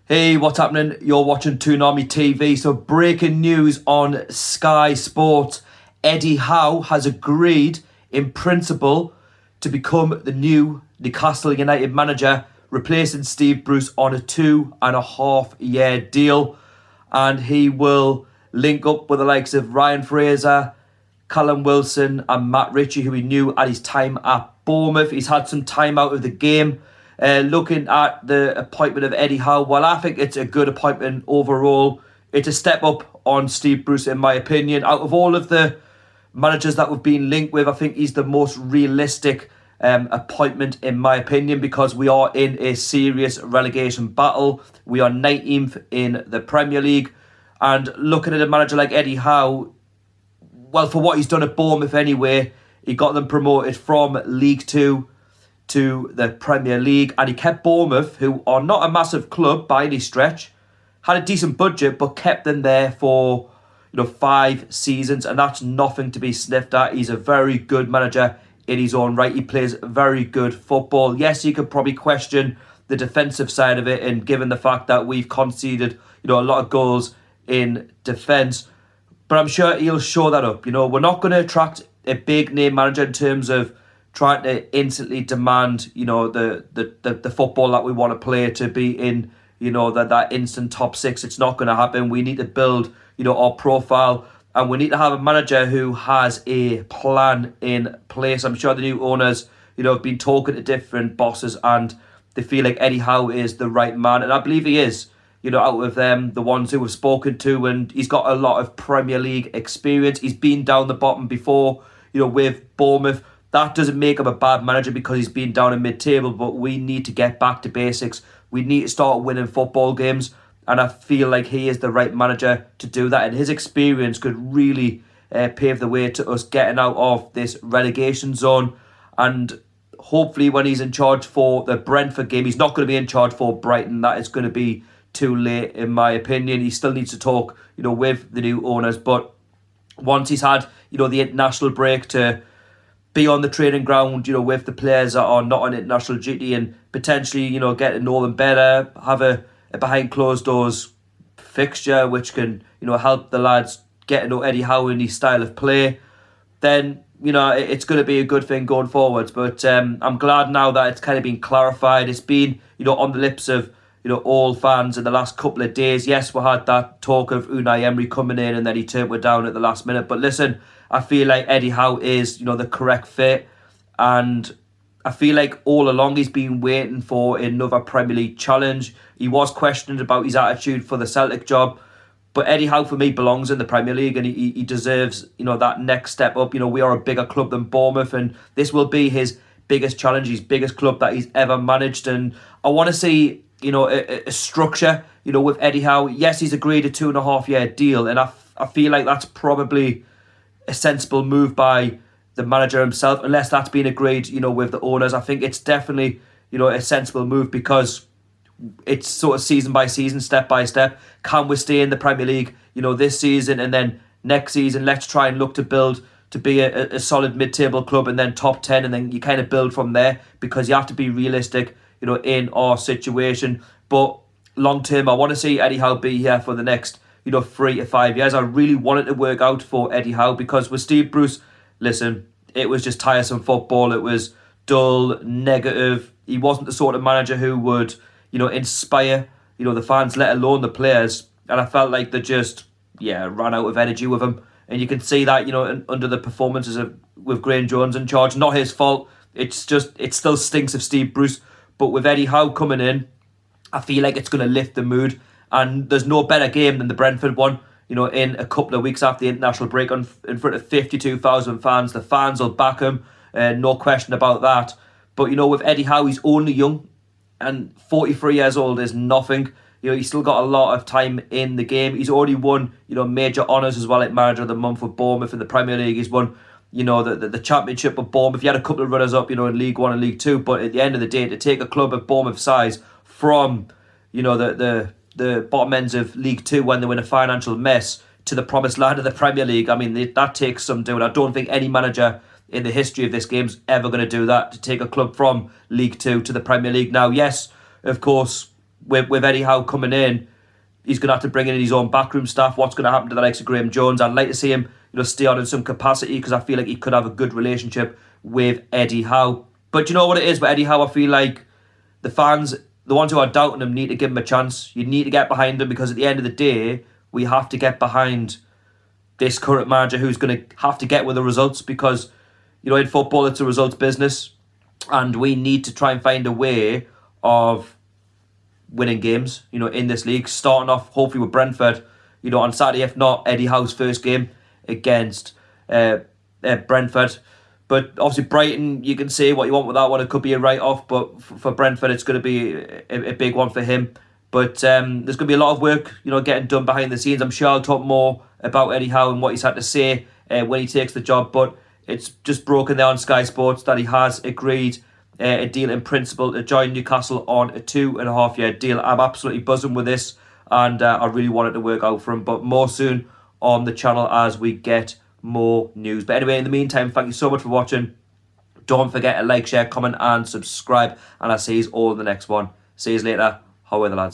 Hey, what's happening? You're watching Toon Army TV. So breaking news on Sky Sports. Eddie Howe has agreed in principle to become the new Newcastle United manager, replacing Steve Bruce on a 2.5-year deal. And he will link up with the likes of Ryan Fraser, Callum Wilson and Matt Ritchie, who we knew at his time at Bournemouth. He's had some time out of the game. Looking at the appointment of Eddie Howe, well, I think it's a good appointment overall. It's a step up on Steve Bruce, in my opinion. Out of all of the managers that we've been linked with, I think he's the most realistic appointment, in my opinion, because we are in a serious relegation battle. We are 19th in the Premier League. And looking at a manager like Eddie Howe, well, for what he's done at Bournemouth anyway, he got them promoted from League Two to the Premier League, and he kept Bournemouth, who are not a massive club by any stretch, had a decent budget, but kept them there for 5 seasons, and that's nothing to be sniffed at. He's a very good manager in his own right. He plays very good football. Yes, you could probably question the defensive side of it, and given the fact that we've conceded a lot of goals in defence, but I'm sure he'll show that up. We're not going to attract a big name manager in terms of trying to instantly demand, the football that we want to play to be in, that instant top 6. It's not going to happen. We need to build, our profile, and we need to have a manager who has a plan in place. I'm sure the new owners, have been talking to different bosses, and they feel like Eddie Howe is the right man, and I believe he is. Out of them, the ones who we've spoken to, and he's got a lot of Premier League experience. He's been down the bottom before, with Bournemouth. That doesn't make him a bad manager because he's been down in mid-table, but we need to get back to basics. We need to start winning football games, and I feel like he is the right manager to do that, and his experience could really pave the way to us getting out of this relegation zone. And hopefully when he's in charge for the Brentford game, he's not going to be in charge for Brighton. That is going to be too late, in my opinion. He still needs to talk, with the new owners, but once he's had, the international break to be on the training ground, with the players that are not on international duty, and potentially, get to know them better, have a behind closed doors fixture which can, help the lads get to know Eddie Howe and his style of play, then, it's going to be a good thing going forwards. But I'm glad now that it's kind of been clarified. It's been, on the lips of, all fans in the last couple of days. Yes, we had that talk of Unai Emery coming in and then he turned it down at the last minute. But listen, I feel like Eddie Howe is, the correct fit. And I feel like all along he's been waiting for another Premier League challenge. He was questioned about his attitude for the Celtic job. But Eddie Howe, for me, belongs in the Premier League, and he deserves, that next step up. We are a bigger club than Bournemouth, and this will be his biggest challenge, his biggest club that he's ever managed. And I want to see, a structure, with Eddie Howe. Yes, he's agreed a 2.5-year deal, and I feel like that's probably a sensible move by the manager himself, unless that's been agreed, with the owners. I think it's definitely, a sensible move because it's sort of season by season, step by step. Can we stay in the Premier League, this season, and then next season, let's try and look to build to be a solid mid-table club, and then top 10, and then you kind of build from there, because you have to be realistic, in our situation. But long term, I want to see Eddie Howe be here for the next, 3 to 5 years. I really want it to work out for Eddie Howe, because with Steve Bruce, listen, it was just tiresome football. It was dull, negative. He wasn't the sort of manager who would, inspire, the fans, let alone the players. And I felt like they just, ran out of energy with him. And you can see that, under the performances with Graham Jones in charge. Not his fault. It still stinks of Steve Bruce. But with Eddie Howe coming in, I feel like it's going to lift the mood. And there's no better game than the Brentford one, in a couple of weeks after the international break in front of 52,000 fans. The fans will back him, no question about that. But, with Eddie Howe, he's only young, and 43 years old is nothing. He's still got a lot of time in the game. He's already won, major honours as well, like Manager of the Month with Bournemouth in the Premier League. He's won, the Championship with Bournemouth. He had a couple of runners-up, in League One and League Two. But at the end of the day, to take a club of Bournemouth size from, the bottom ends of League Two when they were in a financial mess to the promised land of the Premier League, I mean, that takes some doing. I don't think any manager in the history of this game's ever going to do that, to take a club from League Two to the Premier League. Now, yes, of course, with Eddie Howe coming in, he's going to have to bring in his own backroom staff. What's going to happen to the likes of Graham Jones? I'd like to see him, stay on in some capacity, because I feel like he could have a good relationship with Eddie Howe. But you know what it is with Eddie Howe? I feel like the fans, the ones who are doubting him, need to give him a chance. You need to get behind him, because at the end of the day, we have to get behind this current manager who's going to have to get with the results, because, in football, it's a results business, and we need to try and find a way of winning games, in this league, starting off hopefully with Brentford, on Saturday, if not Eddie Howe's first game against Brentford. But obviously Brighton, you can say what you want with that one. It could be a write-off, but for Brentford, it's going to be a big one for him. But there's going to be a lot of work, getting done behind the scenes. I'm sure I'll talk more about Eddie Howe and what he's had to say when he takes the job. But it's just broken there on Sky Sports that he has agreed a deal in principle to join Newcastle on a 2.5-year deal. I'm absolutely buzzing with this, and I really want it to work out for him. But more soon on the channel as we get more news. But anyway, in the meantime, thank you so much for watching. Don't forget to like, share, comment and subscribe, and I'll see you all in the next one. See you later. How are the lads?